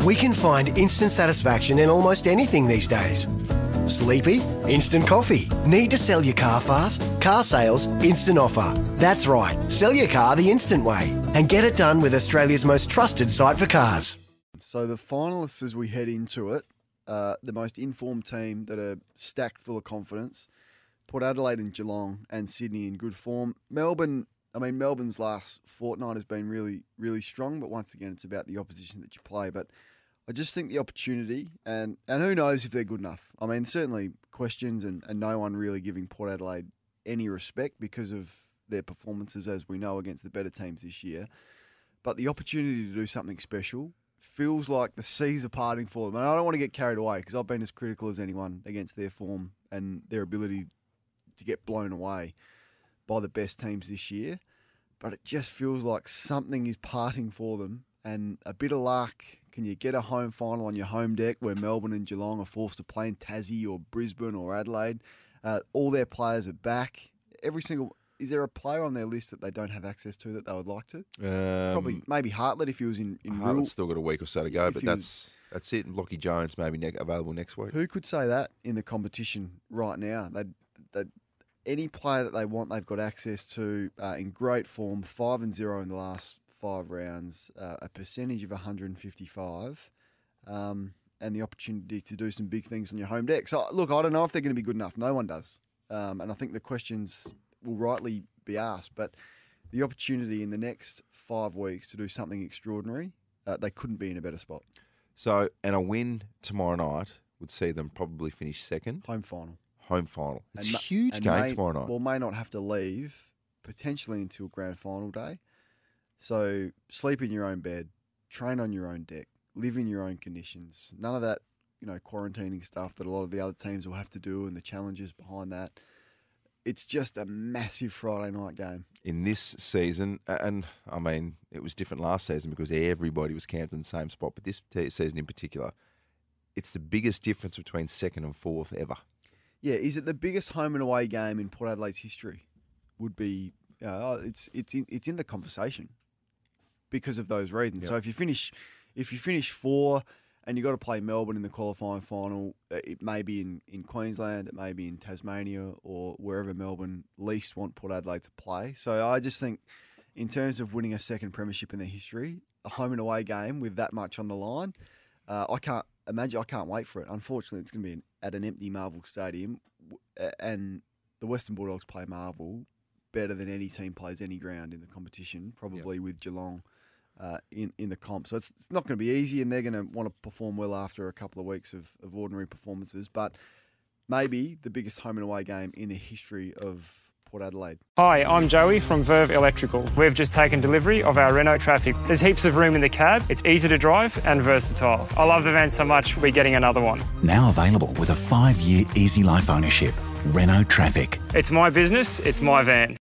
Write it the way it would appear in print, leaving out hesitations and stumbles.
We can find instant satisfaction in almost anything these days. Sleepy? Instant coffee. Need to sell your car fast? Car sales, instant offer. That's right, sell your car the instant way and get it done with Australia's most trusted site for cars. So the finalists as we head into it, the most informed team that are stacked full of confidence, Port Adelaide and Geelong and Sydney in good form. Melbourne's last fortnight has been really, really strong, but once again, it's about the opposition that you play. But I just think the opportunity, and who knows if they're good enough. I mean, certainly questions and no one really giving Port Adelaide any respect because of their performances, as we know, against the better teams this year. But the opportunity to do something special feels like the seas are parting for them. And I don't want to get carried away because I've been as critical as anyone against their form and their ability to get blown away by the best teams this year. But it just feels like something is parting for them, and a bit of luck. Can you get a home final on your home deck where Melbourne and Geelong are forced to play in Tassie or Brisbane or Adelaide? All their players are back. Is there a player on their list that they don't have access to that they would like to? Probably maybe Hartlett if he was in Hartlett's still got a week or so to go, but that's it. And Lockie Jones maybe available next week. Who could say that in the competition right now? Any player that they want, they've got access to in great form, 5-0 in the last 5 rounds, a percentage of 155, and the opportunity to do some big things on your home deck. So, look, I don't know if they're going to be good enough. No one does. And I think the questions will rightly be asked, but the opportunity in the next 5 weeks to do something extraordinary, they couldn't be in a better spot. So, and a win tomorrow night would see them probably finish second. Home final. It's a huge game tomorrow night. Well, may not have to leave potentially until grand final day. So sleep in your own bed, train on your own deck, live in your own conditions. None of that, quarantining stuff that a lot of the other teams will have to do and the challenges behind that. It's just a massive Friday night game. In this season, and I mean, it was different last season because everybody was camped in the same spot, but this season in particular, it's the biggest difference between second and fourth ever. Yeah, is it the biggest home and away game in Port Adelaide's history? Would be, it's in the conversation because of those reasons. Yep. So if you finish 4 and you got to play Melbourne in the qualifying final, it may be in Queensland, it may be in Tasmania or wherever Melbourne least want Port Adelaide to play. So I just think, in terms of winning a second premiership in their history, a home and away game with that much on the line, I can't wait for it. Unfortunately, it's going to be at an empty Marvel Stadium, and the Western Bulldogs play Marvel better than any team plays any ground in the competition, probably with Geelong in the comp. So it's not going to be easy, and they're going to want to perform well after a couple of weeks of ordinary performances. But maybe the biggest home and away game in the history of Port Adelaide. Hi, I'm Joey from Verve Electrical. We've just taken delivery of our Renault Traffic. There's heaps of room in the cab, it's easy to drive and versatile. I love the van so much, we're getting another one. Now available with a 5-year easy life ownership. Renault Traffic. It's my business, it's my van.